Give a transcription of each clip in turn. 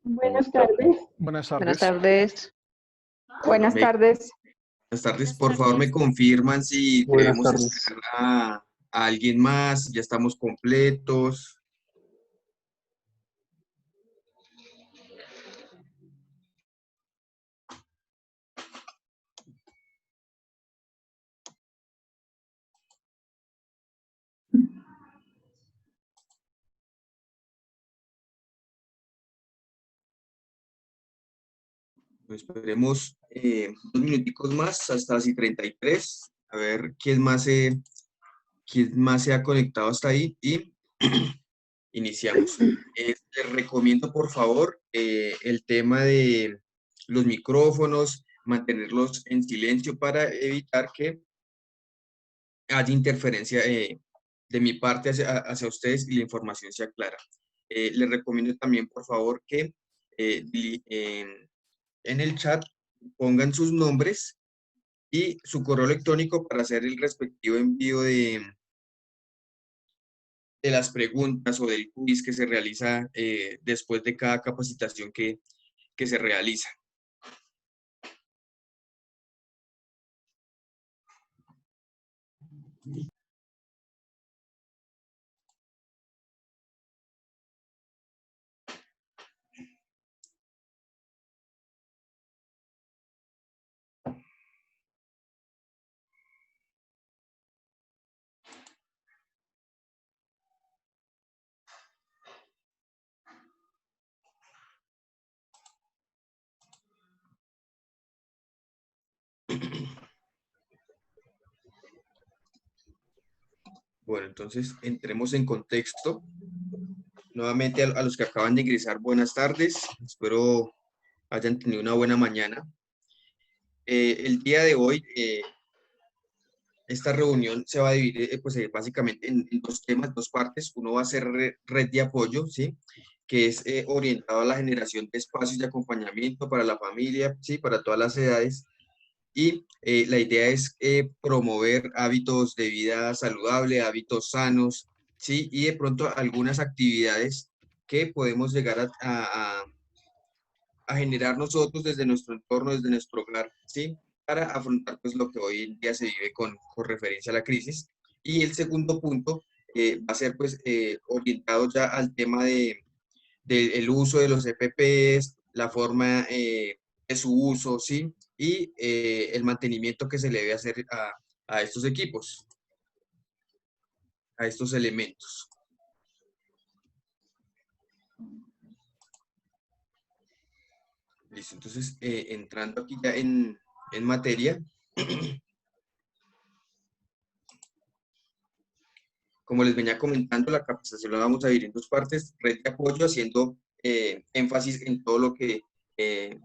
Buenas tardes. Buenas Buenas tardes. tardes. Buenas tardes. Buenas tardes. Por favor, me confirman si Buenas debemos tardes. esperar a alguien más, ya estamos completos. Pues esperemos 2 minuticos más, hasta las y 33. A ver quién más se ha conectado hasta ahí y iniciamos. Les recomiendo, por favor, el tema de los micrófonos, mantenerlos en silencio para evitar que haya interferencia de mi parte hacia ustedes y la información sea clara. Les recomiendo también, por favor, que en el chat pongan sus nombres y su correo electrónico para hacer el respectivo envío de las preguntas o del quiz que se realiza después de cada capacitación que se realiza. Bueno, entonces entremos en contexto. Nuevamente a los que acaban de ingresar, buenas tardes. Espero hayan tenido una buena mañana. El día de hoy, esta reunión se va a dividir básicamente en 2 temas, 2 partes. Uno va a ser red de apoyo, ¿sí? Que es orientado a la generación de espacios de acompañamiento para la familia, ¿sí? Para todas las edades. Y la idea es promover hábitos de vida saludable, hábitos sanos, ¿sí? Y de pronto algunas actividades que podemos llegar a generar nosotros desde nuestro entorno, desde nuestro hogar, ¿sí? Para afrontar pues lo que hoy en día se vive con referencia a la crisis. Y el segundo punto va a ser pues orientado ya al tema del uso de los EPPs, la forma de su uso, ¿sí? Y el mantenimiento que se le debe hacer a estos equipos, a estos elementos. Listo, entonces entrando aquí ya en materia, como les venía comentando, la capacitación la vamos a dividir en 2 partes, red de apoyo, haciendo énfasis en todo lo que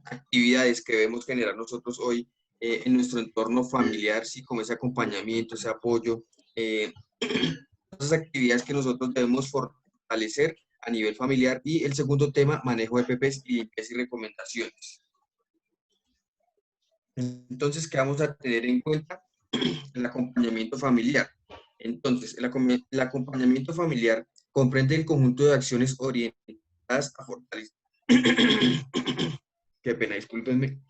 actividades que debemos generar nosotros hoy en nuestro entorno familiar, sí, como ese acompañamiento, ese apoyo, esas actividades que nosotros debemos fortalecer a nivel familiar. Y el segundo tema, manejo de EPPs y limpieza y recomendaciones. Entonces, ¿qué vamos a tener en cuenta? El acompañamiento familiar. Entonces, el acompañamiento familiar comprende el conjunto de acciones orientadas a fortalecer. Qué pena, discúlpenme.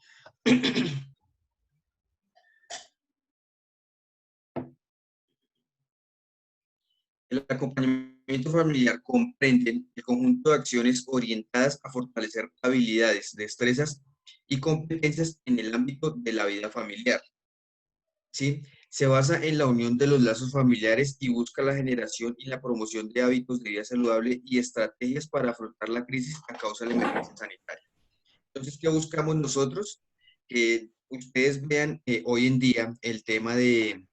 El acompañamiento familiar comprende el conjunto de acciones orientadas a fortalecer habilidades, destrezas y competencias en el ámbito de la vida familiar, ¿sí? Se basa en la unión de los lazos familiares y busca la generación y la promoción de hábitos de vida saludable y estrategias para afrontar la crisis a causa de la emergencia sanitaria. Entonces, ¿qué buscamos nosotros? Que ustedes vean hoy en día el tema de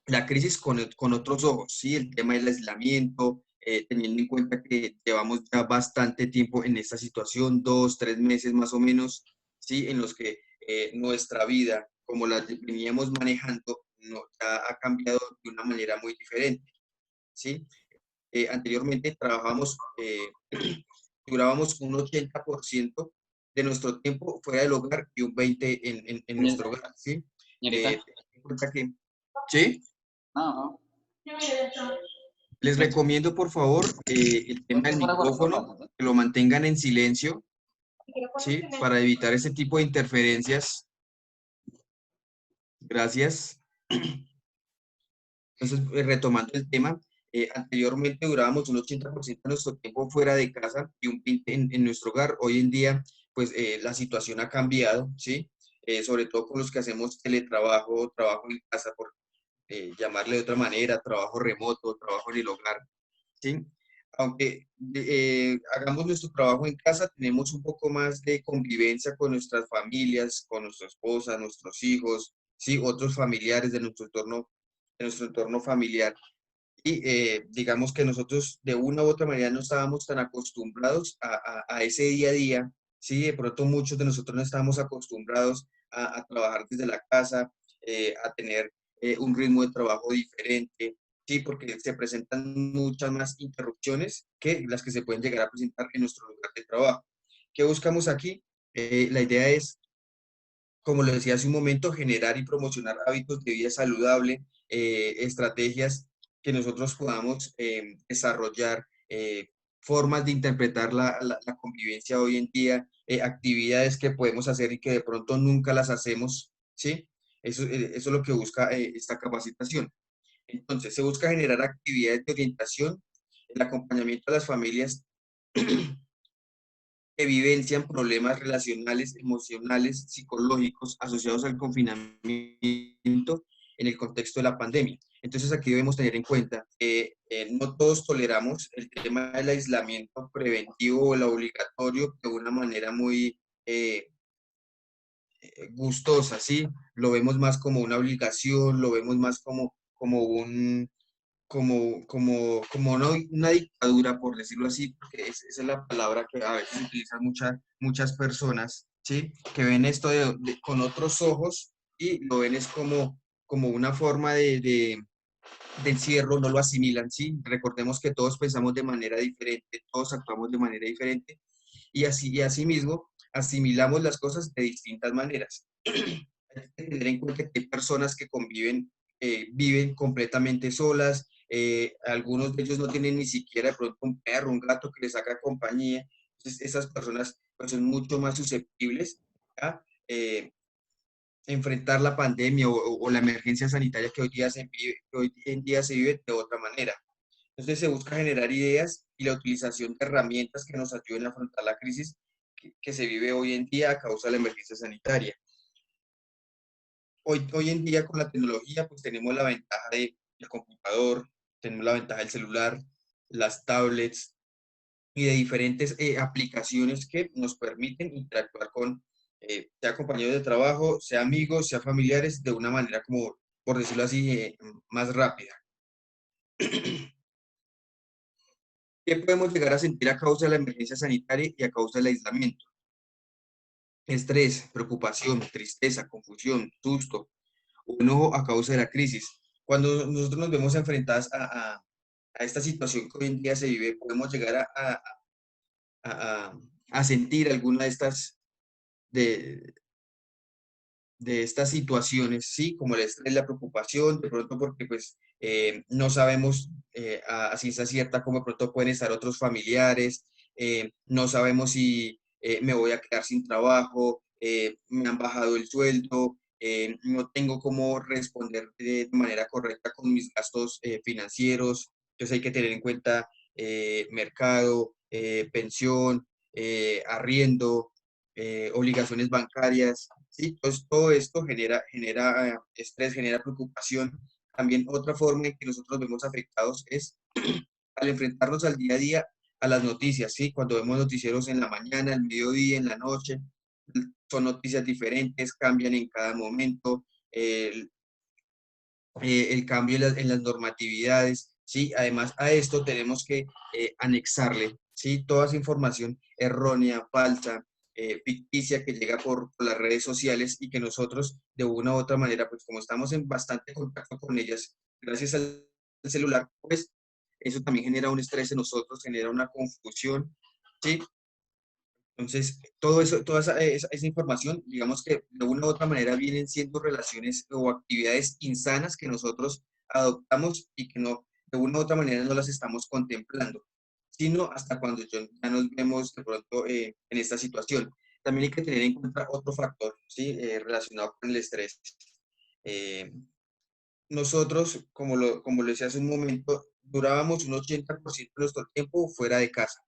la crisis con otros ojos, ¿sí? El tema del aislamiento, teniendo en cuenta que llevamos ya bastante tiempo en esta situación, 2, 3 meses más o menos, ¿sí? En los que nuestra vida, como la veníamos manejando, ya ha cambiado de una manera muy diferente, ¿sí? Anteriormente trabajábamos, durábamos un 80% de nuestro tiempo fuera del hogar y un 20% en nuestro hogar, ¿sí? Ten en cuenta que, ¿sí? Les recomiendo, por favor, el tema del micrófono, que lo mantengan en silencio, ¿sí? Para evitar ese tipo de interferencias. Gracias. Entonces, retomando el tema, anteriormente durábamos un 80% de nuestro tiempo fuera de casa y un 20% en nuestro hogar. Hoy en día, pues la situación ha cambiado, ¿sí? Sobre todo con los que hacemos teletrabajo, trabajo en casa, por llamarle de otra manera, trabajo remoto, trabajo en el hogar, ¿sí? Aunque hagamos nuestro trabajo en casa, tenemos un poco más de convivencia con nuestras familias, con nuestra esposa, nuestros hijos, ¿sí? Otros familiares de nuestro entorno familiar. Y digamos que nosotros de una u otra manera no estábamos tan acostumbrados a ese día a día, ¿sí? De pronto muchos de nosotros no estábamos acostumbrados a trabajar desde la casa, a tener un ritmo de trabajo diferente, ¿sí? Porque se presentan muchas más interrupciones que las que se pueden llegar a presentar en nuestro lugar de trabajo. ¿Qué buscamos aquí? La idea es, como lo decía hace un momento, generar y promocionar hábitos de vida saludable, estrategias que nosotros podamos desarrollar, formas de interpretar la convivencia hoy en día, actividades que podemos hacer y que de pronto nunca las hacemos, ¿sí? Eso es lo que busca esta capacitación. Entonces, se busca generar actividades de orientación, el acompañamiento a las familias que vivencian problemas relacionales, emocionales, psicológicos asociados al confinamiento en el contexto de la pandemia. Entonces aquí debemos tener en cuenta que no todos toleramos el tema del aislamiento preventivo o el obligatorio de una manera muy gustosa, ¿sí? Lo vemos más como una obligación, lo vemos más como un como una dictadura, por decirlo así, porque esa es la palabra que a veces utilizan muchas personas, ¿sí? Que ven esto con otros ojos y lo ven es como una forma de encierro, no lo asimilan, ¿sí? Recordemos que todos pensamos de manera diferente, todos actuamos de manera diferente y así mismo asimilamos las cosas de distintas maneras. Hay que tener en cuenta que hay personas que viven completamente solas, algunos de ellos no tienen ni siquiera de pronto un perro, un gato que les haga compañía, entonces esas personas pues, son mucho más susceptibles a enfrentar la pandemia o la emergencia sanitaria que hoy en día se vive de otra manera. Entonces se busca generar ideas y la utilización de herramientas que nos ayuden a afrontar la crisis que se vive hoy en día a causa de la emergencia sanitaria. Hoy en día con la tecnología pues tenemos la ventaja del computador, tenemos la ventaja del celular, las tablets y de diferentes aplicaciones que nos permiten interactuar con, sea compañeros de trabajo, sea amigos, sea familiares, de una manera como, por decirlo así, más rápida. ¿Qué podemos llegar a sentir a causa de la emergencia sanitaria y a causa del aislamiento? Estrés, preocupación, tristeza, confusión, susto o enojo a causa de la crisis. Cuando nosotros nos vemos enfrentados a esta situación que hoy en día se vive, podemos llegar a sentir alguna de, de estas situaciones, ¿sí? Como el estrés, la preocupación, de pronto porque pues no sabemos a ciencia cierta cómo de pronto pueden estar otros familiares, no sabemos si me voy a quedar sin trabajo, me han bajado el sueldo, no tengo cómo responder de manera correcta con mis gastos financieros, entonces hay que tener en cuenta mercado, pensión, arriendo, obligaciones bancarias, ¿sí? Entonces, todo esto genera estrés, genera preocupación. También otra forma en que nosotros vemos afectados es al enfrentarnos al día a día a las noticias, ¿sí? Cuando vemos noticieros en la mañana, al mediodía, en la noche, son noticias diferentes, cambian en cada momento, el cambio en las normatividades, ¿sí? Además a esto tenemos que anexarle, ¿sí? Toda esa información errónea, falsa, ficticia que llega por las redes sociales y que nosotros de una u otra manera, pues como estamos en bastante contacto con ellas, gracias al celular, pues eso también genera un estrés en nosotros, genera una confusión, ¿sí? Entonces, todo eso, toda esa información, digamos que de una u otra manera vienen siendo relaciones o actividades insanas que nosotros adoptamos y que no, de una u otra manera no las estamos contemplando. sino hasta cuando ya nos vemos de pronto en esta situación. También hay que tener en cuenta otro factor, ¿sí? Relacionado con el estrés. Eh, Nosotros, como lo decía hace un momento, durábamos un 80% de nuestro tiempo fuera de casa.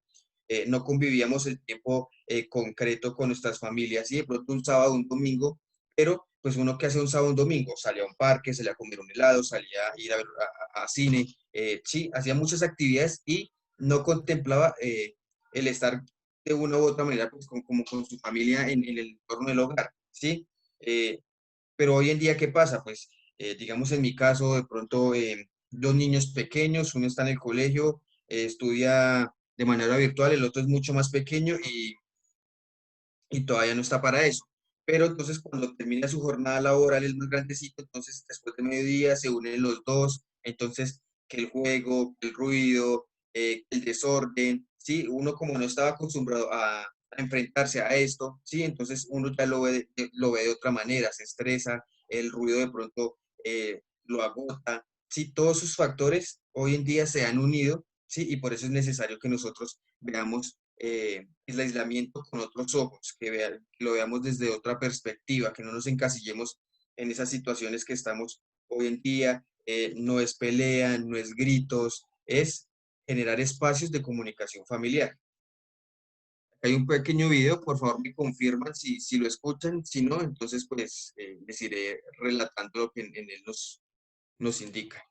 No convivíamos el tiempo concreto con nuestras familias, y de pronto un sábado, un domingo, pero pues uno que hace un sábado, un domingo, salía a un parque, salía a comer un helado, salía a ir a ver a cine, sí, hacía muchas actividades y no contemplaba el estar de una u otra manera pues como con su familia en el entorno del hogar, ¿sí? Eh, pero hoy en día, ¿qué pasa? Pues, digamos en mi caso, de pronto, dos niños pequeños, uno está en el colegio, estudia de manera virtual, el otro es mucho más pequeño y todavía no está para eso. Pero entonces cuando termina su jornada laboral, el más grandecito, entonces después de mediodía se unen los dos, entonces que el juego, que el ruido, el desorden, ¿sí? Uno como no estaba acostumbrado a enfrentarse a esto, ¿sí? Entonces uno ya lo ve de otra manera, se estresa, el ruido de pronto lo agota, ¿sí? Todos esos factores hoy en día se han unido, ¿sí? Y por eso es necesario que nosotros veamos el aislamiento con otros ojos, que lo veamos desde otra perspectiva, que no nos encasillemos en esas situaciones que estamos hoy en día. No es pelea, no es gritos, es generar espacios de comunicación familiar. Hay un pequeño video, por favor me confirman si lo escuchan, si no, entonces pues les iré relatando lo que en él nos indica.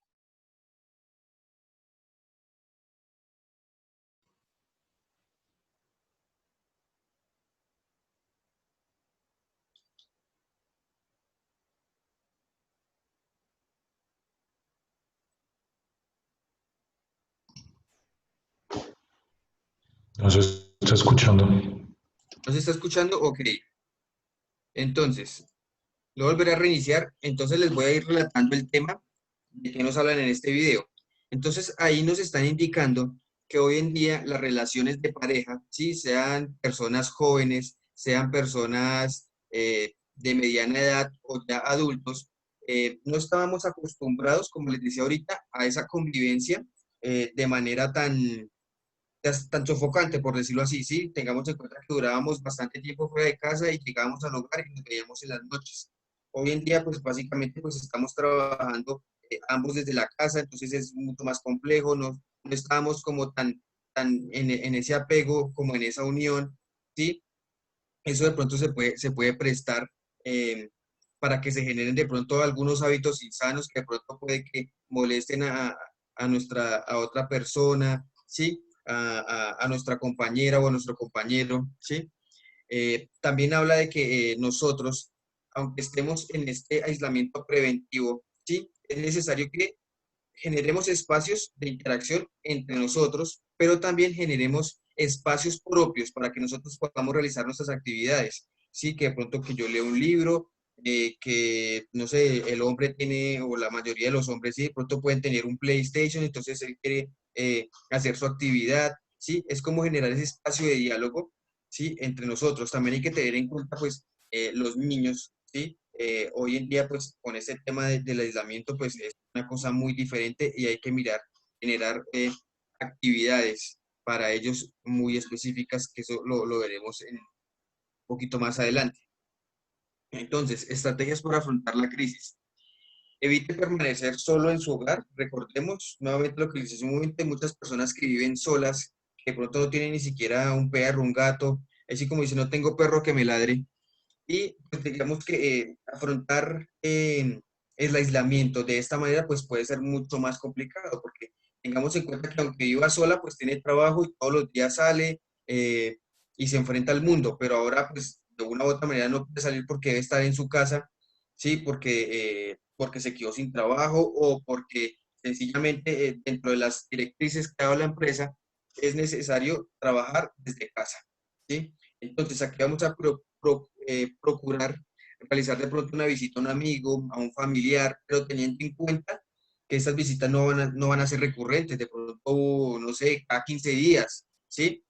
No se está escuchando. ¿No se está escuchando? Ok. Entonces, lo volveré a reiniciar. Entonces les voy a ir relatando el tema de qué nos hablan en este video. Entonces ahí nos están indicando que hoy en día las relaciones de pareja, ¿sí? Sean personas jóvenes, sean personas de mediana edad o ya adultos, no estábamos acostumbrados, como les decía ahorita, a esa convivencia de manera tan sofocante, por decirlo así, ¿sí? Tengamos en cuenta que durábamos bastante tiempo fuera de casa y llegábamos al hogar y nos veíamos en las noches. Hoy en día, pues básicamente, pues estamos trabajando ambos desde la casa, entonces es mucho más complejo, no estamos como tan en ese apego, como en esa unión, ¿sí? Eso de pronto se puede prestar eh, para que se generen de pronto algunos hábitos insanos que de pronto puede que molesten a otra persona, ¿sí? A nuestra compañera o a nuestro compañero, ¿sí? También habla de que nosotros, aunque estemos en este aislamiento preventivo, ¿sí? Es necesario que generemos espacios de interacción entre nosotros, pero también generemos espacios propios para que nosotros podamos realizar nuestras actividades. Sí, que de pronto que yo leo un libro, que, no sé, el hombre tiene, o la mayoría de los hombres, sí, de pronto pueden tener un PlayStation, entonces él quiere hacer su actividad, ¿sí? Es como generar ese espacio de diálogo, ¿sí? Entre nosotros. También hay que tener en cuenta, pues, los niños, ¿sí? Hoy en día, pues, con este tema del aislamiento, pues, es una cosa muy diferente y hay que mirar, generar actividades para ellos muy específicas, que eso lo veremos un poquito más adelante. Entonces, estrategias para afrontar la crisis. Evite permanecer solo en su hogar. Recordemos nuevamente lo que les decía un momento, hay muchas personas que viven solas, que de pronto no tienen ni siquiera un perro, un gato, así como dice, no tengo perro que me ladre. Y pues digamos que afrontar el aislamiento de esta manera pues puede ser mucho más complicado porque tengamos en cuenta que aunque viva sola pues tiene trabajo y todos los días sale y se enfrenta al mundo, pero ahora pues de una u otra manera no puede salir porque debe estar en su casa, ¿sí? Porque se quedó sin trabajo o porque sencillamente dentro de las directrices que ha dado la empresa es necesario trabajar desde casa, ¿sí? Entonces aquí vamos a procurar realizar de pronto una visita a un amigo, a un familiar, pero teniendo en cuenta que estas visitas no van a ser recurrentes, de pronto, no sé, cada 15 días, ¿sí?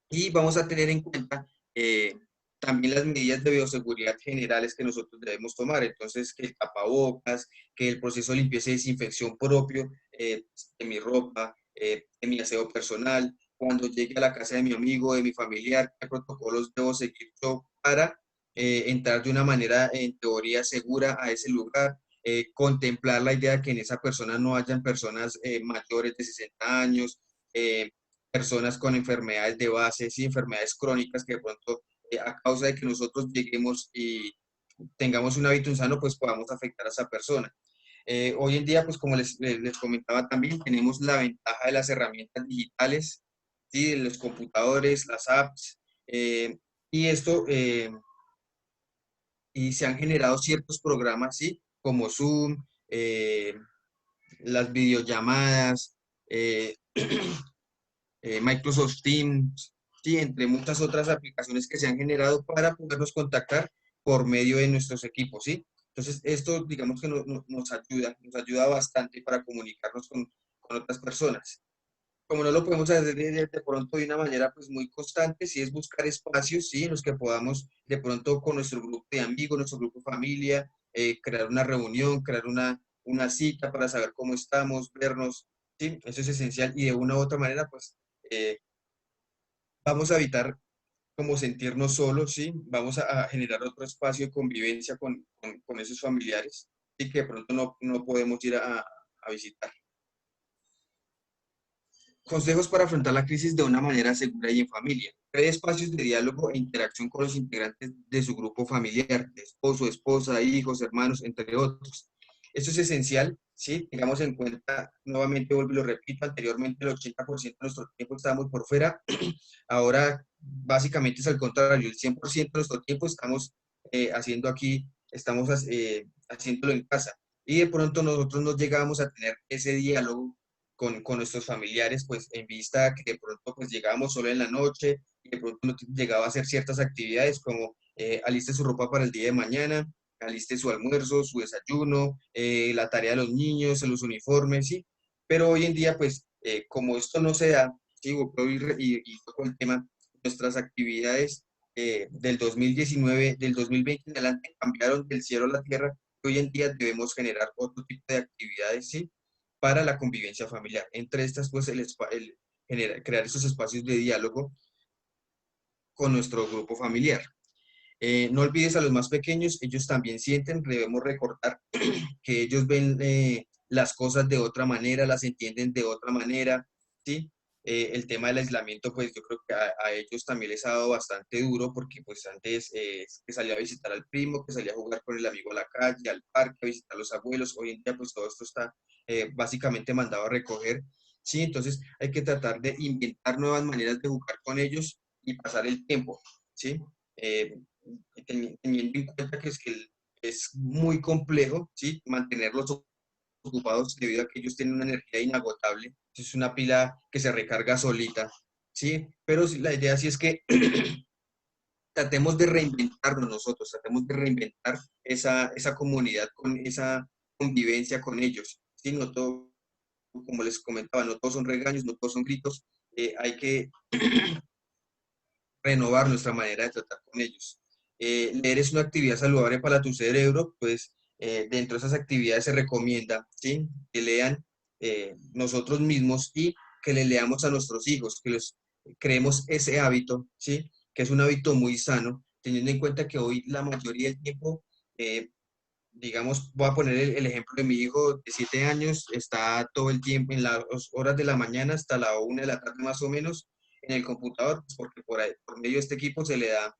Y vamos a tener en cuenta eh, también las medidas de bioseguridad generales que nosotros debemos tomar. Entonces, que el tapabocas, que el proceso de limpieza y desinfección propio de mi ropa, de mi aseo personal, cuando llegue a la casa de mi amigo, de mi familiar, qué protocolos debo seguir yo para entrar de una manera, en teoría, segura a ese lugar, contemplar la idea de que en esa persona no hayan personas mayores de 60 años, eh, personas con enfermedades de base, sí, enfermedades crónicas que de pronto, a causa de que nosotros lleguemos y tengamos un hábito insano, pues podamos afectar a esa persona. Hoy en día, pues como les comentaba también, tenemos la ventaja de las herramientas digitales, ¿sí? De los computadores, las apps, y esto, y se han generado ciertos programas, ¿sí? Como Zoom, las videollamadas, eh, Microsoft Teams, ¿sí? Entre muchas otras aplicaciones que se han generado para podernos contactar por medio de nuestros equipos, ¿sí? Entonces, esto digamos que nos ayuda bastante para comunicarnos con otras personas. Como no lo podemos hacer de pronto de una manera pues muy constante, sí es buscar espacios, sí, en los que podamos de pronto con nuestro grupo de amigos, nuestro grupo de familia, crear una reunión, crear una cita para saber cómo estamos, vernos, sí, eso es esencial y de una u otra manera pues eh, vamos a evitar como sentirnos solos, sí, vamos a generar otro espacio de convivencia con esos familiares y que de pronto no podemos ir a visitar. Consejos para afrontar la crisis de una manera segura y en familia. Cree espacios de diálogo e interacción con los integrantes de su grupo familiar, esposo, esposa, hijos, hermanos, entre otros. Esto es esencial, ¿sí? Tengamos en cuenta, nuevamente vuelvo y lo repito, anteriormente el 80% de nuestro tiempo estábamos por fuera, ahora básicamente es al contrario, el 100% de nuestro tiempo estamos haciendo aquí, estamos haciéndolo en casa. Y de pronto nosotros no llegamos a tener ese diálogo con nuestros familiares, pues en vista de que de pronto pues llegábamos solo en la noche y de pronto no llegaba a hacer ciertas actividades como aliste su ropa para el día de mañana, aliste su almuerzo, su desayuno, la tarea de los niños, los uniformes, ¿sí? Pero hoy en día pues como esto no se da, ¿sí? Y toco el tema, nuestras actividades del 2019, del 2020 en adelante cambiaron del cielo a la tierra. Hoy en día debemos generar otro tipo de actividades, ¿sí? Para la convivencia familiar. Entre estas, pues, crear esos espacios de diálogo con nuestro grupo familiar. No olvides a los más pequeños, ellos también sienten, debemos recordar que ellos ven las cosas de otra manera, las entienden de otra manera, ¿sí? El tema del aislamiento, pues yo creo que a ellos también les ha dado bastante duro porque pues antes que salía a visitar al primo, que salía a jugar con el amigo a la calle, al parque, a visitar a los abuelos, hoy en día pues todo esto está básicamente mandado a recoger, ¿sí? Entonces hay que tratar de inventar nuevas maneras de jugar con ellos y pasar el tiempo, ¿sí? Eh, Teniendo en cuenta que es muy complejo, ¿sí? Mantenerlos ocupados debido a que ellos tienen una energía inagotable. Es una pila que se recarga solita, ¿sí? Pero la idea sí es que tratemos de reinventarnos nosotros, tratemos de reinventar esa comunidad, con esa convivencia con ellos, ¿sí? No todo, como les comentaba, no todos son regaños, no todos son gritos, hay que renovar nuestra manera de tratar con ellos. Leer es una actividad saludable para tu cerebro, pues dentro de esas actividades se recomienda, ¿sí? Que lean nosotros mismos y que le leamos a nuestros hijos, que les creemos ese hábito, ¿sí? Que es un hábito muy sano, teniendo en cuenta que hoy la mayoría del tiempo, digamos, voy a poner el ejemplo de mi hijo de 7 años, está todo el tiempo en las horas de la mañana hasta la 1 de la tarde más o menos en el computador, pues, porque por medio de este equipo se le da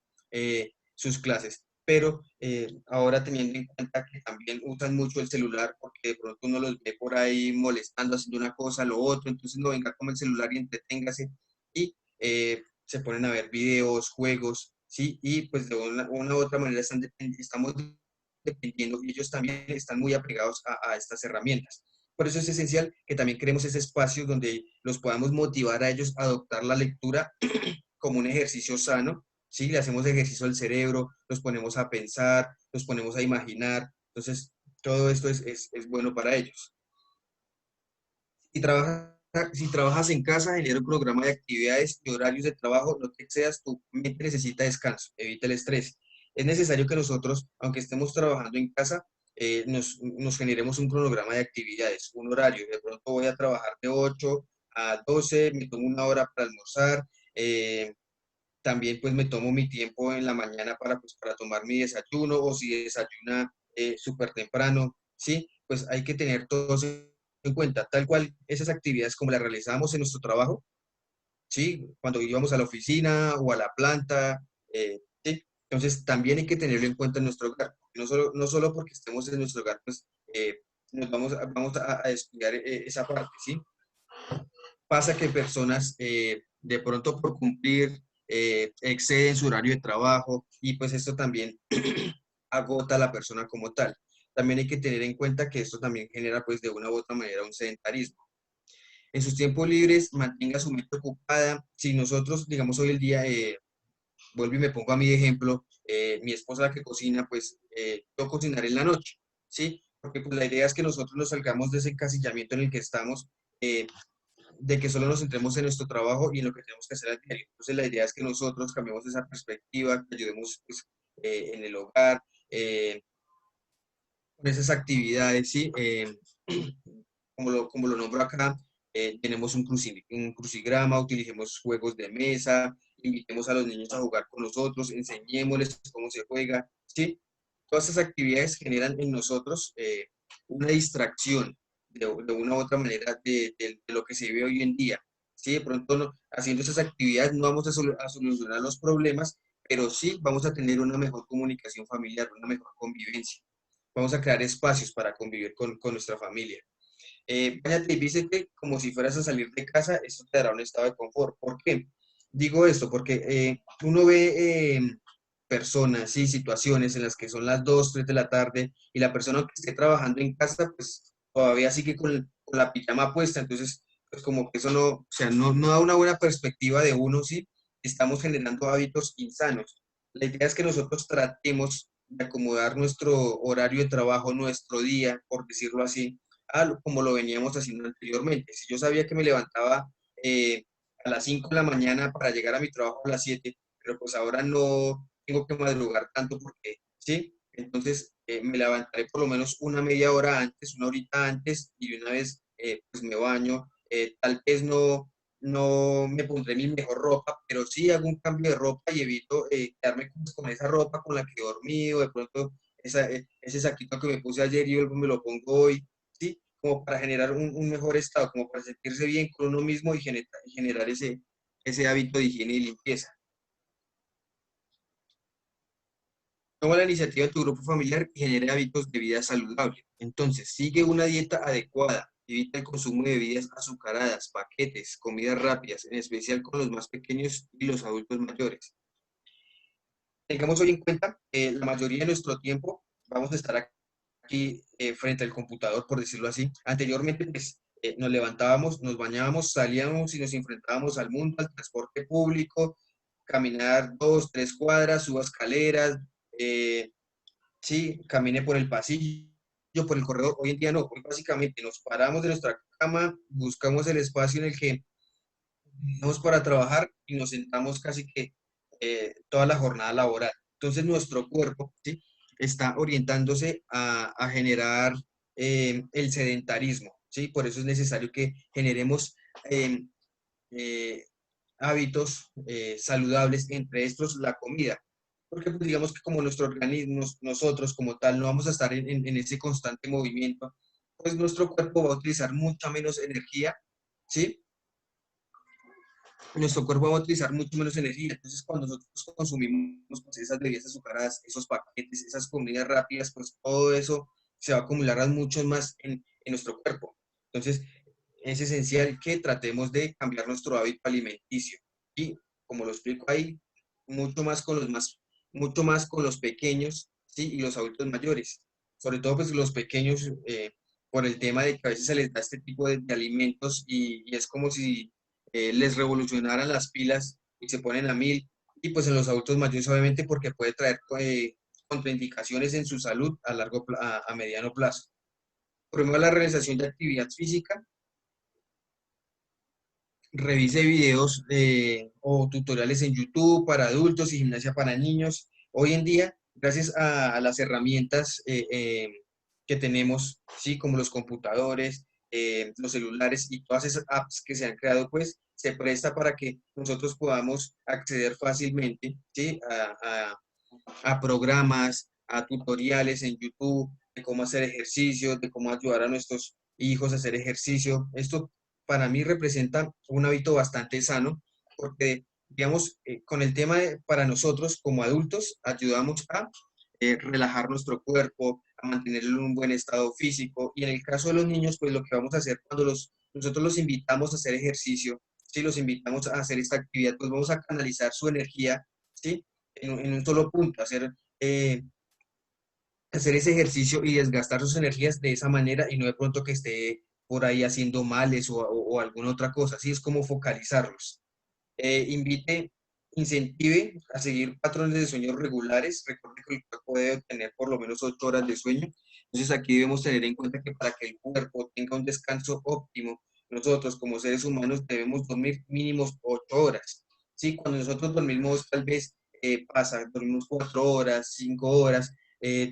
sus clases. Pero ahora teniendo en cuenta que también usan mucho el celular, porque de pronto uno los ve por ahí molestando, haciendo una cosa, lo otro, entonces no venga con el celular y entreténgase y se ponen a ver videos, juegos, ¿sí? Y pues de una u otra manera estamos dependiendo, ellos también están muy apegados a estas herramientas. Por eso es esencial que también creemos ese espacio donde los podamos motivar a ellos a adoptar la lectura como un ejercicio sano, ¿sí? Le hacemos ejercicio al cerebro, los ponemos a pensar, los ponemos a imaginar, entonces todo esto es bueno para ellos. Si trabajas, si trabajas en casa, genera un programa de actividades y horarios de trabajo, no te excedas, tu mente necesita descanso, evita el estrés. Es necesario que nosotros, aunque estemos trabajando en casa, nos generemos un cronograma de actividades, un horario. De pronto voy a trabajar de 8 a 12, me tomo una hora para almorzar, también pues me tomo mi tiempo en la mañana para, pues, para tomar mi desayuno, o si desayuna súper temprano, ¿sí? Pues hay que tener todo eso en cuenta, tal cual esas actividades como las realizamos en nuestro trabajo, ¿sí? Cuando íbamos a la oficina o a la planta, ¿sí? Entonces también hay que tenerlo en cuenta en nuestro hogar. No solo porque estemos en nuestro hogar, pues nos vamos a descuidar esa parte, ¿sí? Pasa que personas de pronto por cumplir exceden su horario de trabajo y pues esto también agota a la persona como tal. También hay que tener en cuenta que esto también genera pues de una u otra manera un sedentarismo. En sus tiempos libres mantenga su mente ocupada. Si nosotros, digamos, hoy el día, vuelvo y me pongo a mi ejemplo, mi esposa la que cocina, pues yo cocinaré en la noche, ¿sí? Porque pues la idea es que nosotros nos salgamos de ese encasillamiento en el que estamos, de que solo nos centremos en nuestro trabajo y en lo que tenemos que hacer al diario. Entonces la idea es que nosotros cambiemos esa perspectiva, que ayudemos pues, en el hogar, con esas actividades, ¿sí? Como lo nombro acá, tenemos un crucigrama, utilicemos juegos de mesa, invitemos a los niños a jugar con nosotros, enseñémosles cómo se juega, ¿sí? Todas esas actividades generan en nosotros una distracción de una u otra manera de lo que se vive hoy en día, ¿sí? De pronto, haciendo esas actividades no vamos a solucionar los problemas, pero sí vamos a tener una mejor comunicación familiar, una mejor convivencia. Vamos a crear espacios para convivir con nuestra familia. Báñate y vístete como si fueras a salir de casa, esto te dará un estado de confort. ¿Por qué? Digo esto porque uno ve personas y situaciones en las que son las 2, 3 de la tarde y la persona que esté trabajando en casa, pues todavía sigue con la pijama puesta, entonces, pues como que eso no, o sea, no da una buena perspectiva de uno, ¿sí? Estamos generando hábitos insanos. La idea es que nosotros tratemos de acomodar nuestro horario de trabajo, nuestro día, por decirlo así, como lo veníamos haciendo anteriormente. Si yo sabía que me levantaba a las 5 de la mañana para llegar a mi trabajo a las 7, pero pues ahora no tengo que madrugar tanto porque, ¿sí? Entonces me levantaré por lo menos una media hora antes, una horita antes y de una vez pues me baño. Tal vez no me pondré mi mejor ropa, pero sí hago un cambio de ropa y evito quedarme con esa ropa con la que he dormido, de pronto ese saquito que me puse ayer y me lo pongo hoy, ¿sí? Como para generar un mejor estado, como para sentirse bien con uno mismo y generar ese hábito de higiene y limpieza. Toma la iniciativa de tu grupo familiar y genere hábitos de vida saludable. Entonces, sigue una dieta adecuada. Evita el consumo de bebidas azucaradas, paquetes, comidas rápidas, en especial con los más pequeños y los adultos mayores. Tengamos hoy en cuenta que la mayoría de nuestro tiempo vamos a estar aquí frente al computador, por decirlo así. Anteriormente, pues, nos levantábamos, nos bañábamos, salíamos y nos enfrentábamos al mundo, al transporte público, caminar 2, 3 cuadras, suba escaleras, sí, camine por el pasillo, por el corredor. Hoy en día no, hoy básicamente nos paramos de nuestra cama, buscamos el espacio en el que vamos para trabajar y nos sentamos casi que toda la jornada laboral. Entonces nuestro cuerpo, ¿sí? Está orientándose a generar el sedentarismo, ¿sí? Por eso es necesario que generemos eh, eh, hábitos saludables, entre estos la comida. Porque pues, digamos que como nuestro organismo, nosotros como tal, no vamos a estar en ese constante movimiento, pues nuestro cuerpo va a utilizar mucha menos energía, ¿sí? Nuestro cuerpo va a utilizar mucho menos energía. Entonces, cuando nosotros consumimos pues, esas bebidas azucaradas, esos paquetes, esas comidas rápidas, pues todo eso se va a acumular mucho más en nuestro cuerpo. Entonces, es esencial que tratemos de cambiar nuestro hábito alimenticio. Y, como lo explico ahí, mucho más con los pequeños, ¿sí? Y los adultos mayores. Sobre todo, pues los pequeños, por el tema de que a veces se les da este tipo de alimentos y es como si les revolucionaran las pilas y se ponen a 1000. Y pues en los adultos mayores obviamente porque puede traer contraindicaciones en su salud a mediano plazo. Promueva la realización de actividad física, revise videos o tutoriales en YouTube para adultos y gimnasia para niños. Hoy en día, gracias a las herramientas que tenemos, ¿sí? Como los computadores, los celulares y todas esas apps que se han creado, pues se presta para que nosotros podamos acceder fácilmente, ¿sí? A programas, a tutoriales en YouTube, de cómo hacer ejercicio, de cómo ayudar a nuestros hijos a hacer ejercicio. Esto para mí representa un hábito bastante sano, porque, digamos, con el tema para nosotros como adultos, ayudamos a relajar nuestro cuerpo, a mantenerlo en un buen estado físico. Y en el caso de los niños, pues lo que vamos a hacer cuando nosotros los invitamos a hacer ejercicio, si los invitamos a hacer esta actividad, pues vamos a canalizar su energía, ¿sí? En un solo punto, eh, hacer ese ejercicio y desgastar sus energías de esa manera y no de pronto que esté por ahí haciendo males o alguna otra cosa. Así es como focalizarlos. Invite, incentive a seguir patrones de sueño regulares. Recuerde que el cuerpo debe tener por lo menos 8 horas de sueño. Entonces aquí debemos tener en cuenta que para que el cuerpo tenga un descanso óptimo, nosotros como seres humanos debemos dormir mínimo 8 horas. ¿Sí? Cuando nosotros dormimos tal vez dormimos 4 horas, 5 horas,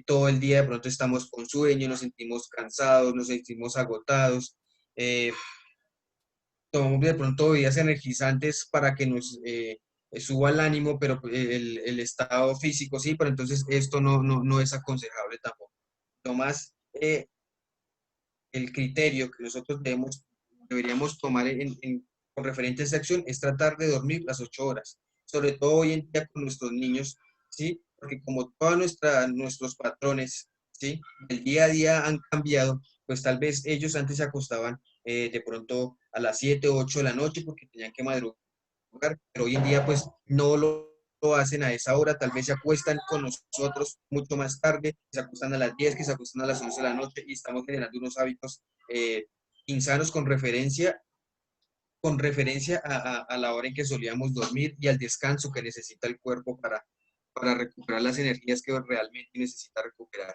todo el día de pronto estamos con sueño, nos sentimos cansados, nos sentimos agotados. eh, Tomamos de pronto bebidas energizantes para que nos suba el ánimo, pero el estado físico sí, pero entonces esto no es aconsejable tampoco. Lo más, el criterio que nosotros deberíamos tomar con referente a acción es tratar de dormir las 8 horas, sobre todo hoy en día con nuestros niños, ¿sí? Porque como todos nuestros patrones, ¿sí? El día a día han cambiado, pues tal vez ellos antes se acostaban de pronto a las 7 o 8 de la noche porque tenían que madrugar, pero hoy en día pues no lo hacen a esa hora, tal vez se acuestan con nosotros mucho más tarde, se acuestan a las 10, que se acuestan a las 11 de la noche y estamos generando unos hábitos insanos con referencia a la hora en que solíamos dormir y al descanso que necesita el cuerpo para recuperar las energías que realmente necesita recuperar.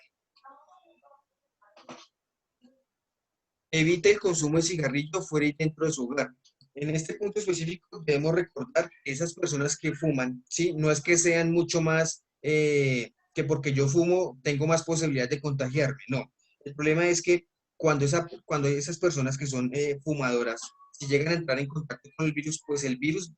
Evite el consumo de cigarrillo fuera y dentro de su hogar. En este punto específico debemos recordar que esas personas que fuman, ¿sí? No es que sean mucho más, que porque yo fumo tengo más posibilidad de contagiarme, no. El problema es que cuando esas personas que son fumadoras, si llegan a entrar en contacto con el virus, pues el virus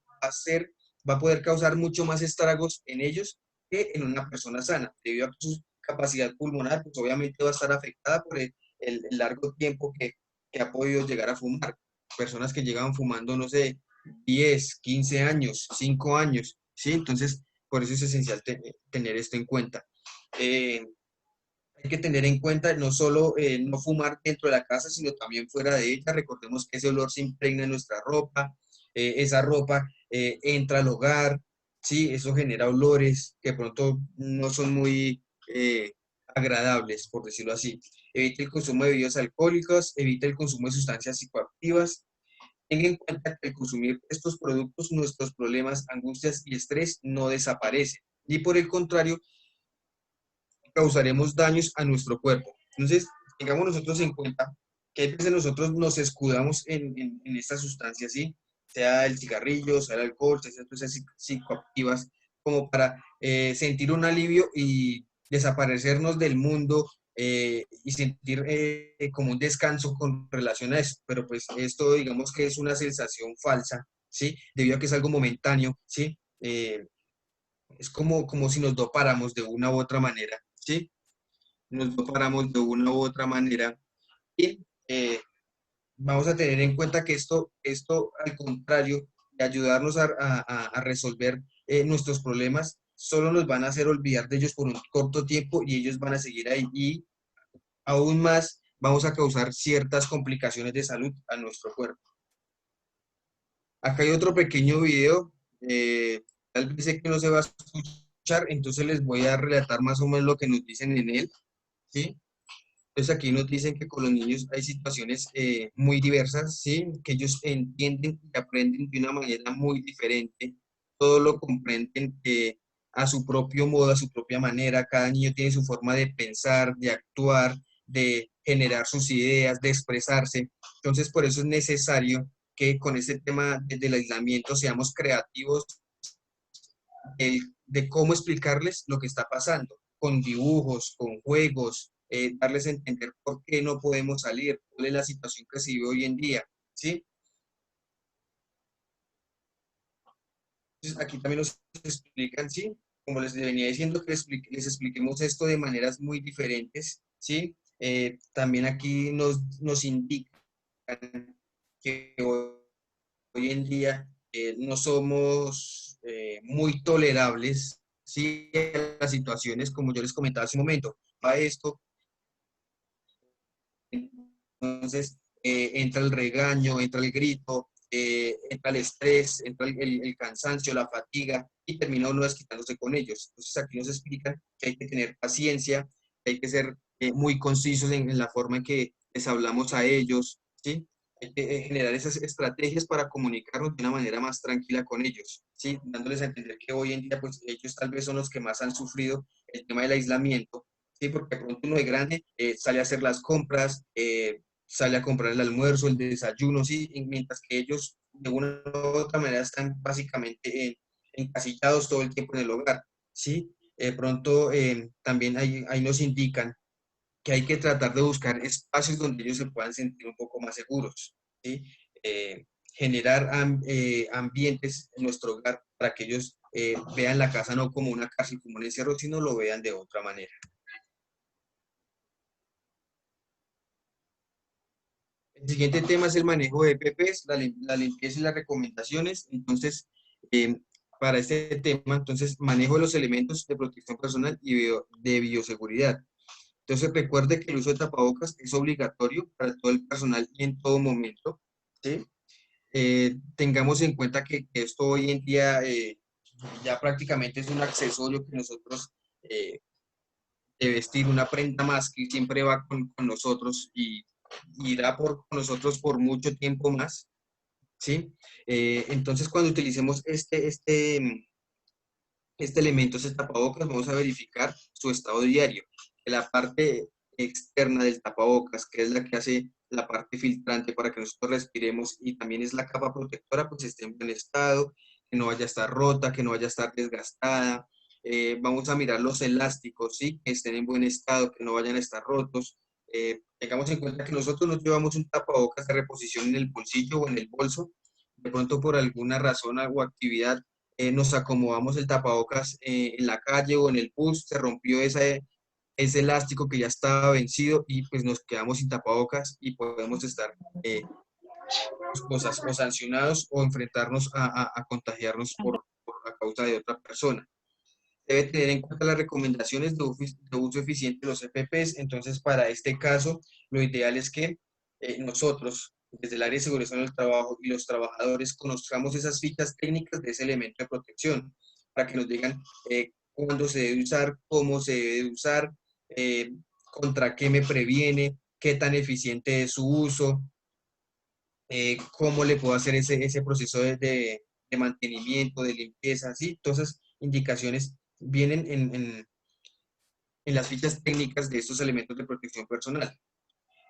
va a poder causar mucho más estragos en ellos que en una persona sana, debido a que su capacidad pulmonar, pues obviamente va a estar afectada por el largo tiempo que ha podido llegar a fumar. Personas que llegaban fumando, no sé, 10, 15 años, 5 años, ¿sí? Entonces, por eso es esencial tener esto en cuenta. Hay que tener en cuenta no solo no fumar dentro de la casa, sino también fuera de ella. Recordemos que ese olor se impregna en nuestra ropa, esa ropa entra al hogar, ¿sí? Eso genera olores que de pronto no son muy agradables, por decirlo así. Evite el consumo de bebidas alcohólicas, evite el consumo de sustancias psicoactivas. Tenga en cuenta que al consumir estos productos, nuestros problemas, angustias y estrés no desaparecen. Y por el contrario, causaremos daños a nuestro cuerpo. Entonces, tengamos nosotros en cuenta que a veces nosotros nos escudamos en estas sustancias, ¿sí? Sea el cigarrillo, sea el alcohol, sea sustancias psicoactivas, como para sentir un alivio y desaparecernos del mundo y sentir como un descanso con relación a eso. Pero pues esto digamos que es una sensación falsa, ¿sí? Debido a que es algo momentáneo, ¿sí? Es como si nos dopáramos de una u otra manera, ¿sí? Nos dopáramos de una u otra manera y vamos a tener en cuenta que esto al contrario de ayudarnos a resolver nuestros problemas, solo nos van a hacer olvidar de ellos por un corto tiempo y ellos van a seguir ahí y aún más vamos a causar ciertas complicaciones de salud a nuestro cuerpo. Acá hay otro pequeño video, tal vez sé que no se va a escuchar, entonces les voy a relatar más o menos lo que nos dicen en él, ¿sí? Entonces aquí nos dicen que con los niños hay situaciones muy diversas, ¿sí? Que ellos entienden y aprenden de una manera muy diferente, todo lo comprenden a su propio modo, a su propia manera, cada niño tiene su forma de pensar, de actuar, de generar sus ideas, de expresarse. Entonces por eso es necesario que con este tema del aislamiento seamos creativos de cómo explicarles lo que está pasando, con dibujos, con juegos, darles a entender por qué no podemos salir, cuál es la situación que se vive hoy en día, ¿sí? Entonces, aquí también nos explican, ¿sí? Como les venía diciendo, que les expliquemos esto de maneras muy diferentes, ¿sí? También aquí nos indican que hoy en día no somos muy tolerables, ¿sí? A las situaciones, como yo les comentaba hace un momento, a esto, entonces entra el regaño, entra el grito, entra el estrés, entra el cansancio, la fatiga, y termina uno desquitándose con ellos. Entonces aquí nos explican que hay que tener paciencia, que hay que ser muy concisos en la forma en que les hablamos a ellos, ¿sí? Hay que generar esas estrategias para comunicarnos de una manera más tranquila con ellos, ¿sí? Dándoles a entender que hoy en día, pues ellos tal vez son los que más han sufrido el tema del aislamiento, ¿sí? Porque de pronto uno de grande sale a hacer las compras, sale a comprar el almuerzo, el desayuno, ¿sí? Y mientras que ellos de una u otra manera están básicamente encasillados todo el tiempo en el hogar, ¿sí? De pronto también ahí nos indican que hay que tratar de buscar espacios donde ellos se puedan sentir un poco más seguros, ¿sí? Eh, generar ambientes en nuestro hogar para que ellos vean la casa no como una cárcel, como un encierro, sino lo vean de otra manera. El siguiente tema es el manejo de EPPs, la limpieza y las recomendaciones. Entonces, eh, para este tema, entonces, manejo de los elementos de protección personal y de bioseguridad. Entonces, recuerde que el uso de tapabocas es obligatorio para todo el personal y en todo momento, ¿sí? Tengamos en cuenta que esto hoy en día ya prácticamente es un accesorio que nosotros de vestir, una prenda más que siempre va con nosotros y irá con nosotros por mucho tiempo más, ¿sí? Entonces, cuando utilicemos este elemento, este tapabocas, vamos a verificar su estado diario. La parte externa del tapabocas, que es la que hace la parte filtrante para que nosotros respiremos y también es la capa protectora, pues esté en buen estado, que no vaya a estar rota, que no vaya a estar desgastada. Vamos a mirar los elásticos, ¿sí? Que estén en buen estado, que no vayan a estar rotos. Tengamos en cuenta que nosotros no llevamos un tapabocas de reposición en el bolsillo o en el bolso. De pronto, por alguna razón o actividad, nos acomodamos el tapabocas en la calle o en el bus, se rompió ese elástico que ya estaba vencido y pues nos quedamos sin tapabocas y podemos estar cosas o sancionados o enfrentarnos a contagiarnos por la causa de otra persona. Debe tener en cuenta las recomendaciones de uso eficiente de los EPPs. Entonces, para este caso, lo ideal es que nosotros, desde el área de seguridad en el trabajo y los trabajadores, conozcamos esas fichas técnicas de ese elemento de protección, para que nos digan cuándo se debe usar, cómo se debe usar, contra qué me previene, qué tan eficiente es su uso, cómo le puedo hacer ese proceso de mantenimiento, de limpieza, ¿sí? Todas esas indicaciones vienen en las fichas técnicas de estos elementos de protección personal.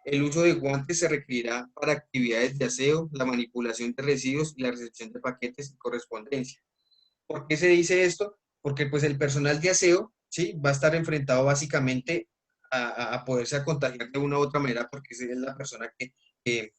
El uso de guantes se requerirá para actividades de aseo, la manipulación de residuos y la recepción de paquetes y correspondencia. ¿Por qué se dice esto? Porque pues el personal de aseo, ¿sí? Va a estar enfrentado básicamente a poderse a contagiar de una u otra manera porque es la persona que,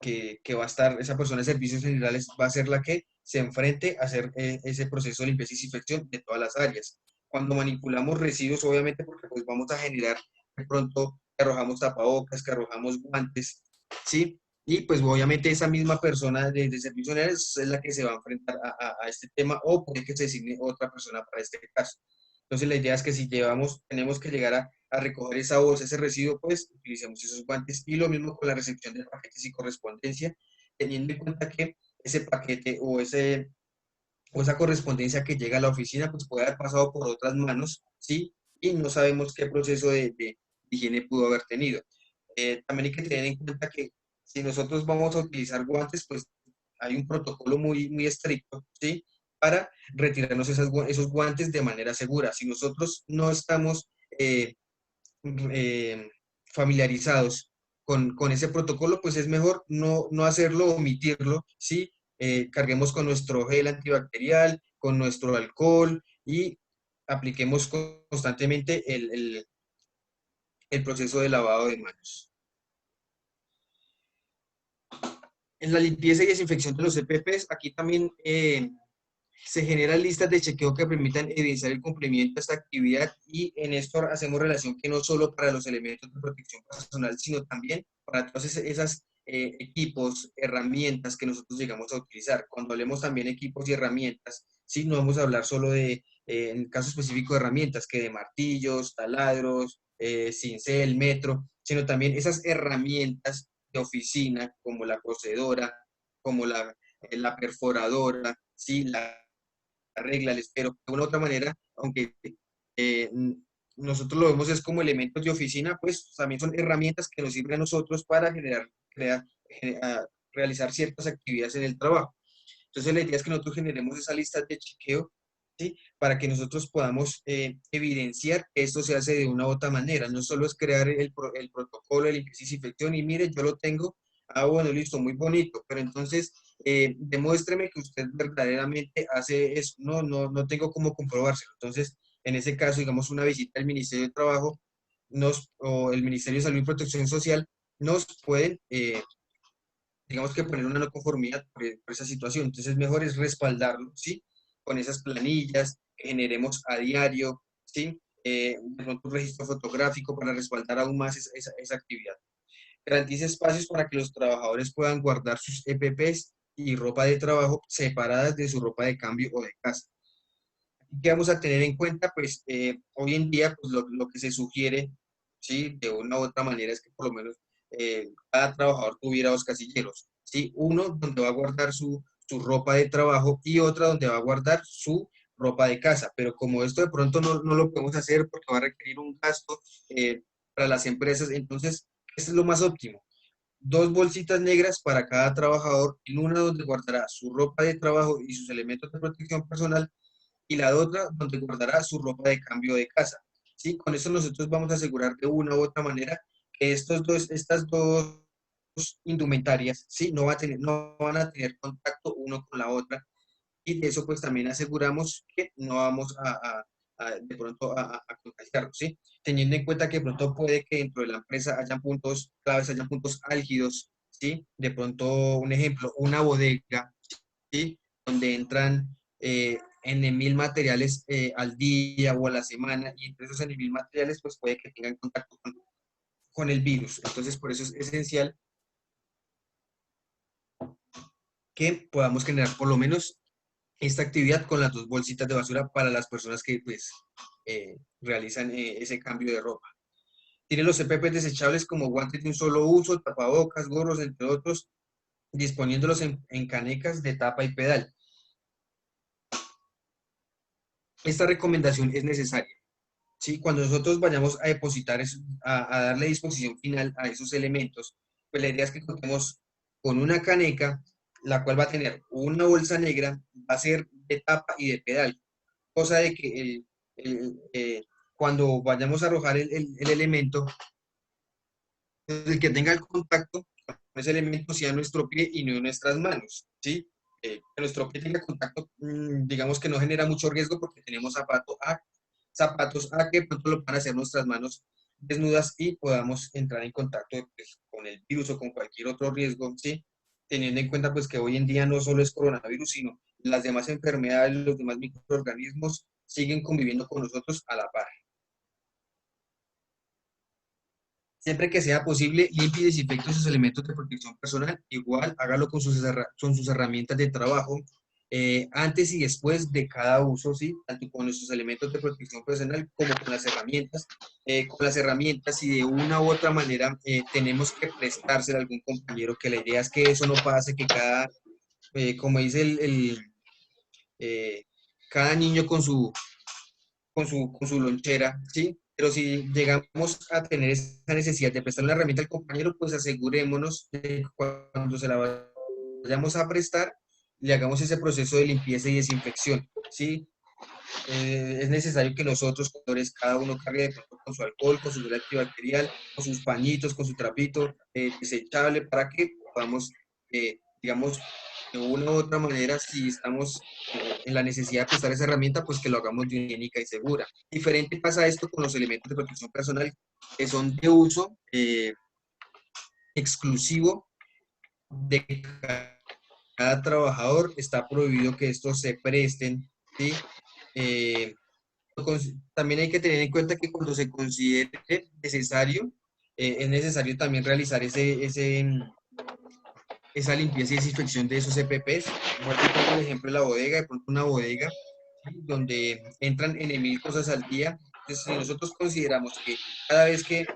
que va a estar, esa persona de servicios generales va a ser la que se enfrente a hacer ese proceso de limpieza y desinfección de todas las áreas. Cuando manipulamos residuos, obviamente, porque pues vamos a generar de pronto que arrojamos tapabocas, que arrojamos guantes, ¿sí? Y pues obviamente esa misma persona de servicios generales es la que se va a enfrentar a este tema o puede que se designe otra persona para este caso. Entonces la idea es que si tenemos que llegar a recoger esa bolsa, ese residuo, pues utilicemos esos guantes y lo mismo con la recepción de paquetes y correspondencia, teniendo en cuenta que ese paquete o esa correspondencia que llega a la oficina, pues puede haber pasado por otras manos, ¿sí? Y no sabemos qué proceso de higiene pudo haber tenido. También hay que tener en cuenta que si nosotros vamos a utilizar guantes, pues hay un protocolo muy estricto, ¿sí? Para retirarnos esos guantes de manera segura. Si nosotros no estamos eh, eh, familiarizados con ese protocolo, pues es mejor no hacerlo, omitirlo, ¿sí? Carguemos con nuestro gel antibacterial, con nuestro alcohol y apliquemos constantemente el proceso de lavado de manos. En la limpieza y desinfección de los EPPs, aquí también se generan listas de chequeo que permitan evidenciar el cumplimiento de esta actividad, y en esto hacemos relación que no solo para los elementos de protección personal, sino también para todos esas equipos, herramientas que nosotros llegamos a utilizar. Cuando hablemos también de equipos y herramientas, sí, no vamos a hablar solo de, en el caso específico de herramientas, que de martillos, taladros, cincel, metro, sino también esas herramientas de oficina, como la cocedora, como la perforadora, ¿sí? La regla, el espero, de una u otra manera, aunque eh, nosotros lo vemos es como elementos de oficina, pues también son herramientas que nos sirven a nosotros para realizar ciertas actividades en el trabajo. Entonces la idea es que nosotros generemos esa lista de chequeo, ¿sí? Para que nosotros podamos evidenciar que esto se hace de una u otra manera. No solo es crear el protocolo de limpieza y desinfección y mire, yo lo tengo, bueno, listo, muy bonito, pero entonces demuéstreme que usted verdaderamente hace eso. No tengo cómo comprobárselo. Entonces, en ese caso, digamos, una visita al Ministerio de Trabajo o el Ministerio de Salud y Protección Social nos pueden digamos que poner una no conformidad por esa situación. Entonces, mejor es respaldarlo, ¿sí? Con esas planillas que generemos a diario, ¿sí? De pronto un registro fotográfico para respaldar aún más esa actividad. Garantiza espacios para que los trabajadores puedan guardar sus EPPs y ropa de trabajo separadas de su ropa de cambio o de casa. ¿Qué vamos a tener en cuenta? Pues hoy en día pues, lo que se sugiere, ¿sí? De una u otra manera es que por lo menos cada trabajador tuviera dos casilleros, ¿sí? Uno donde va a guardar su ropa de trabajo y otra donde va a guardar su ropa de casa. Pero como esto de pronto no lo podemos hacer porque va a requerir un gasto para las empresas, entonces esto es lo más óptimo. Dos bolsitas negras para cada trabajador, en una donde guardará su ropa de trabajo y sus elementos de protección personal, y la otra donde guardará su ropa de cambio de casa. ¿Sí? Con eso nosotros vamos a asegurar de una u otra manera que estas dos indumentarias, ¿sí? No van a tener contacto uno con la otra, y de eso pues también aseguramos que no vamos de pronto a contagiarnos, ¿sí? Teniendo en cuenta que de pronto puede que dentro de la empresa hayan puntos claves, hayan puntos álgidos, ¿sí? De pronto, un ejemplo, una bodega, ¿sí? Donde entran en 1000 materiales al día o a la semana, y entre esos en 1000 materiales pues puede que tengan contacto con el virus. Entonces por eso es esencial que podamos generar por lo menos esta actividad con las dos bolsitas de basura para las personas que pues realizan ese cambio de ropa. Tiene los EPPs desechables como guantes de un solo uso, tapabocas, gorros, entre otros, disponiéndolos en canecas de tapa y pedal. Esta recomendación es necesaria, ¿sí? Cuando nosotros vayamos a depositar, a darle disposición final a esos elementos, pues la idea es que contemos con una caneca, la cual va a tener una bolsa negra, va a ser de tapa y de pedal, cosa de que cuando vayamos a arrojar el elemento, el que tenga el contacto con ese elemento sea nuestro pie y no nuestras manos, ¿sí? Que nuestro pie tenga contacto, digamos que no genera mucho riesgo porque tenemos zapatos A que pronto lo van a hacer nuestras manos desnudas y podamos entrar en contacto pues, con el virus o con cualquier otro riesgo, ¿sí? Teniendo en cuenta pues que hoy en día no solo es coronavirus, sino las demás enfermedades, los demás microorganismos siguen conviviendo con nosotros a la par. Siempre que sea posible, limpie y desinfecte sus elementos de protección personal. Igual, hágalo con sus herramientas de trabajo, antes y después de cada uso, ¿sí? Tanto con nuestros elementos de protección personal como con las herramientas. Con las herramientas, y de una u otra manera tenemos que prestársela a algún compañero, que la idea es que eso no pase, que como dice eh, cada niño con su lonchera, ¿sí? Pero si llegamos a tener esa necesidad de prestar una herramienta al compañero, pues asegurémonos de que cuando se la vayamos a prestar, le hagamos ese proceso de limpieza y desinfección, ¿sí? Es necesario que nosotros, cuidadores, cada uno cargue de pronto con su alcohol, con su gel antibacterial, con sus pañitos, con su trapito desechable, para que podamos, digamos, de una u otra manera, si estamos en la necesidad de prestar esa herramienta, pues que lo hagamos de una higiénica y segura. Diferente pasa esto con los elementos de protección personal que son de uso exclusivo de cada trabajador. Está prohibido que estos se presten, ¿sí? Eh, También hay que tener en cuenta que cuando se considere necesario, es necesario también realizar esa limpieza y desinfección de esos EPPs. Por ejemplo, la bodega, de pronto una bodega, ¿sí? Donde entran en 1000 cosas al día. Entonces, si nosotros consideramos que cada vez que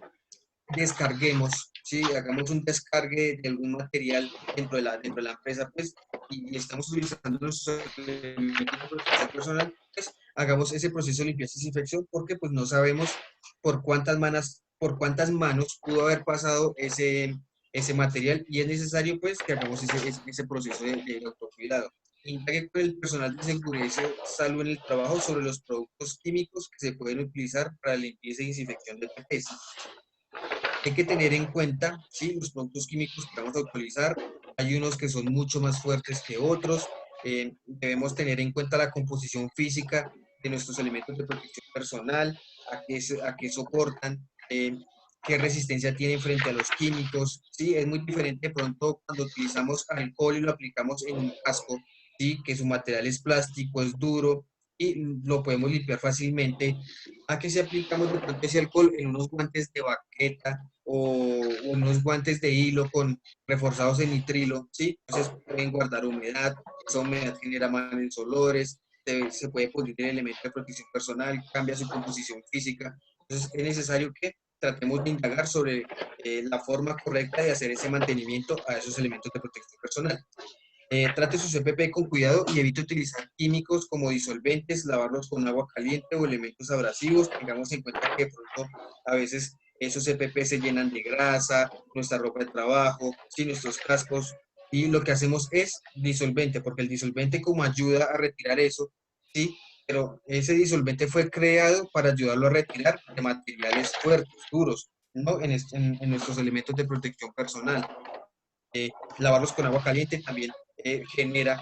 descarguemos, ¿sí? Hagamos un descargue de algún material dentro de la empresa, pues, y estamos utilizando nuestros elementos de protección personal, pues, hagamos ese proceso de limpieza y desinfección, porque pues no sabemos por cuántas manos pudo haber pasado ese material, y es necesario pues que hagamos ese proceso de autocuidado. Indague con el personal de seguridad y salud en el trabajo sobre los productos químicos que se pueden utilizar para la limpieza y desinfección de PPs. Hay que tener en cuenta, ¿sí? Los productos químicos que vamos a utilizar. Hay unos que son mucho más fuertes que otros. Debemos tener en cuenta la composición física de nuestros elementos de protección personal, a qué soportan, qué resistencia tienen frente a los químicos. ¿Sí? Es muy diferente de pronto cuando utilizamos alcohol y lo aplicamos en un casco, ¿sí? Que su material es plástico, es duro y lo podemos limpiar fácilmente, a que si aplicamos de pronto ese alcohol en unos guantes de baqueta o unos guantes de hilo reforzados en nitrilo, ¿sí? Entonces pueden guardar humedad, esa humedad genera malos olores, se puede pudrir el elemento de protección personal, cambia su composición física. Entonces es necesario que tratemos de indagar sobre la forma correcta de hacer ese mantenimiento a esos elementos de protección personal. Trate su CPP con cuidado y evite utilizar químicos como disolventes, lavarlos con agua caliente o elementos abrasivos. Tengamos en cuenta que de pronto a veces esos CPP se llenan de grasa, nuestra ropa de trabajo, sí, nuestros cascos, y lo que hacemos es disolvente, porque el disolvente como ayuda a retirar eso, sí, pero ese disolvente fue creado para ayudarlo a retirar de materiales fuertes, duros, ¿no? En nuestros elementos de protección personal. Lavarlos con agua caliente también genera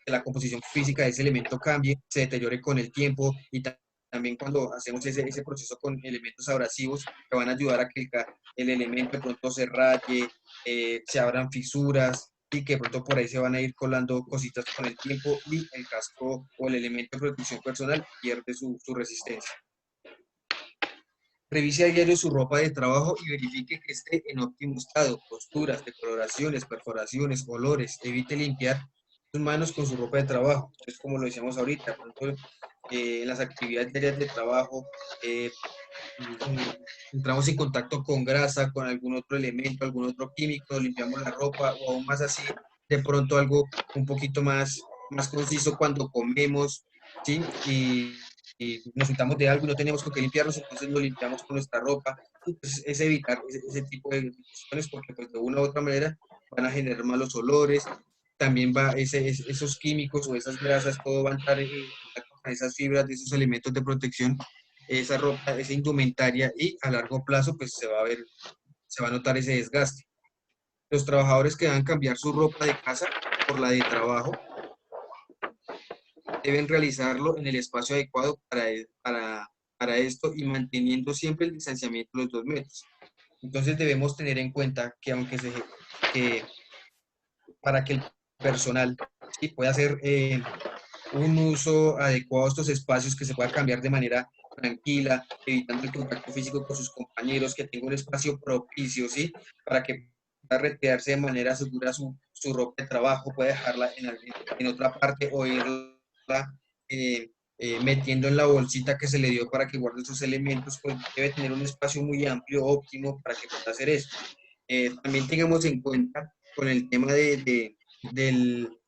que la composición física de ese elemento cambie, se deteriore con el tiempo, y también cuando hacemos ese proceso con elementos abrasivos que van a ayudar a que el elemento de pronto se raye, se abran fisuras, y que de pronto por ahí se van a ir colando cositas con el tiempo y el casco o el elemento de protección personal pierde su resistencia. Revise a diario su ropa de trabajo y verifique que esté en óptimo estado. Costuras, decoloraciones, perforaciones, olores. Evite limpiar sus manos con su ropa de trabajo. Es como lo decíamos ahorita, por ejemplo, en las actividades diarias de trabajo, entramos en contacto con grasa, con algún otro elemento, algún otro químico, nos limpiamos la ropa, o aún más así, de pronto algo un poquito más conciso cuando comemos, ¿sí? Y necesitamos de algo y no tenemos con qué limpiarnos, entonces lo limpiamos con nuestra ropa. Entonces, es evitar ese tipo de cuestiones, porque pues, de una u otra manera van a generar malos olores. También esos químicos o esas grasas, todo va a entrar en contacto con esas fibras de esos elementos de protección, esa ropa, esa indumentaria, y a largo plazo pues se va a notar ese desgaste. Los trabajadores que van a cambiar su ropa de casa por la de trabajo deben realizarlo en el espacio adecuado para esto, y manteniendo siempre el distanciamiento de los 2 metros. Entonces debemos tener en cuenta que que para que el personal, ¿sí?, pueda hacer un uso adecuado a estos espacios, que se pueda cambiar de manera tranquila, evitando el contacto físico con sus compañeros, que tenga un espacio propicio, ¿sí?, para que pueda retirarse de manera segura su ropa de trabajo, puede dejarla en otra parte o irla metiendo en la bolsita que se le dio para que guarde sus elementos. Pues debe tener un espacio muy amplio, óptimo, para que pueda hacer eso. También tengamos en cuenta con el tema de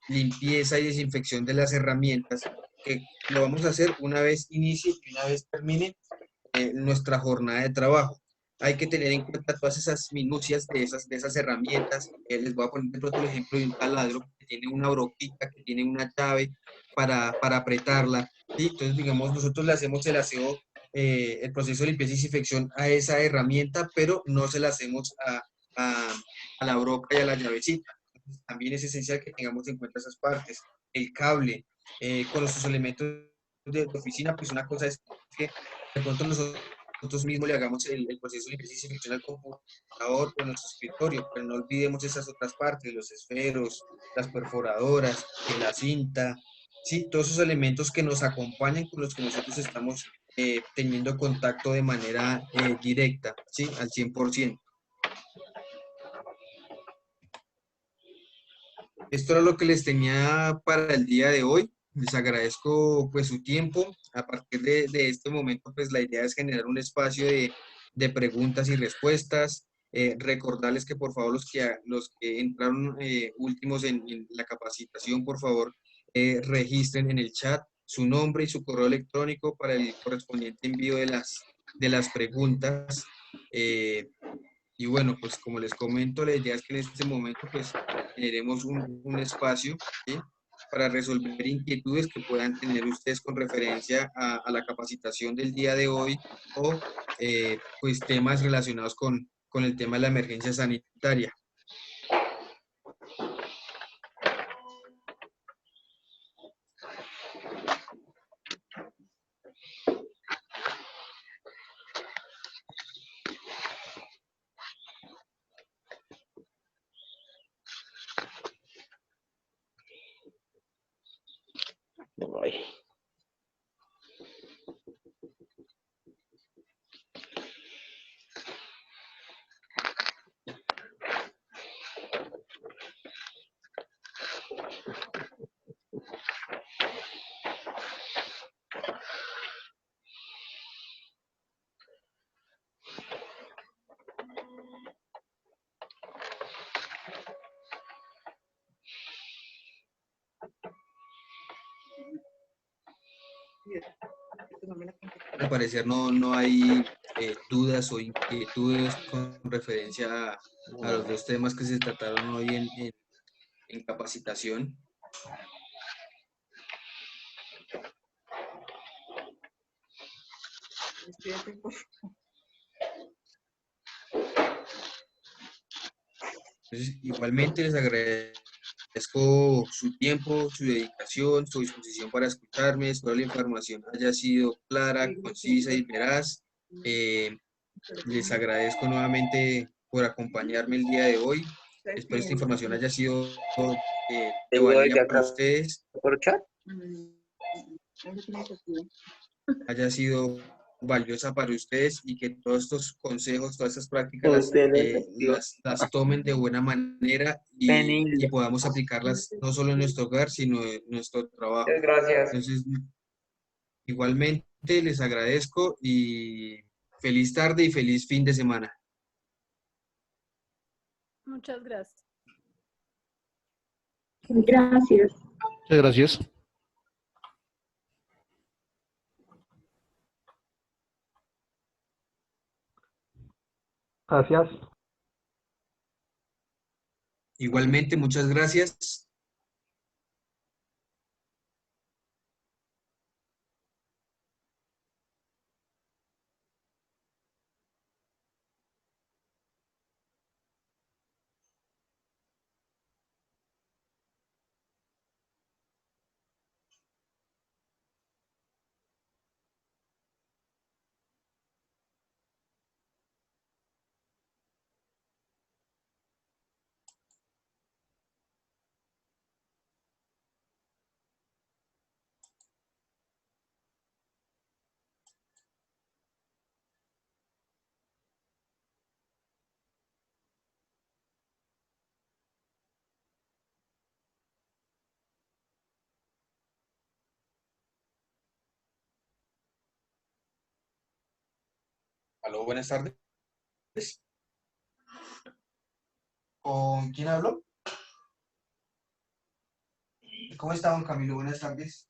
limpieza y desinfección de las herramientas, que lo vamos a hacer una vez inicie y una vez termine nuestra jornada de trabajo. Hay que tener en cuenta todas esas minucias de esas herramientas. Les voy a poner de pronto el ejemplo de un taladro que tiene una broquita, que tiene una llave para apretarla, ¿sí? Entonces, digamos, nosotros le hacemos el aseo, el proceso de limpieza y desinfección a esa herramienta, pero no se la hacemos a la broca y a la llavecita. también es esencial que tengamos en cuenta esas partes. El cable, con sus elementos de oficina, pues una cosa es que de pronto nosotros mismos le hagamos el proceso de limpieza y desinfección al computador o en nuestro escritorio, pero no olvidemos esas otras partes, los esferos, las perforadoras, la cinta, sí, todos esos elementos que nos acompañan con los que nosotros estamos teniendo contacto de manera directa, ¿sí? Al 100%. Esto era lo que les tenía para el día de hoy. Les agradezco pues su tiempo. A partir de este momento pues la idea es generar un espacio de preguntas y respuestas. Recordarles que por favor los que entraron últimos en la capacitación, por favor registren en el chat su nombre y su correo electrónico para el correspondiente envío de las preguntas. Y bueno, pues como les comento, la idea es que en este momento pues generemos un espacio, ¿sí? Para resolver inquietudes que puedan tener ustedes con referencia a la capacitación del día de hoy o pues temas relacionados con el tema de la emergencia sanitaria. Ay. Al parecer no hay dudas o inquietudes con referencia a los dos temas que se trataron hoy en capacitación. Entonces, igualmente les agradezco su tiempo, su dedicación, su disposición para escucharme. Espero la información haya sido clara, concisa y veraz. Les agradezco nuevamente por acompañarme el día de hoy. Espero esta información haya sido de Tengo valía desde para acá ustedes, por chat. haya sido valiosa para ustedes y que todos estos consejos, todas estas prácticas Usted es efectivo. las tomen de buena manera y Penilde. podamos aplicarlas no solo en nuestro hogar, sino en nuestro trabajo. Gracias. Entonces, igualmente les agradezco y feliz tarde y feliz fin de semana. Muchas gracias. Gracias. Muchas gracias. Gracias. Igualmente, muchas gracias. Aló, buenas tardes. ¿Con quién hablo? ¿Cómo está, don Camilo? Buenas tardes.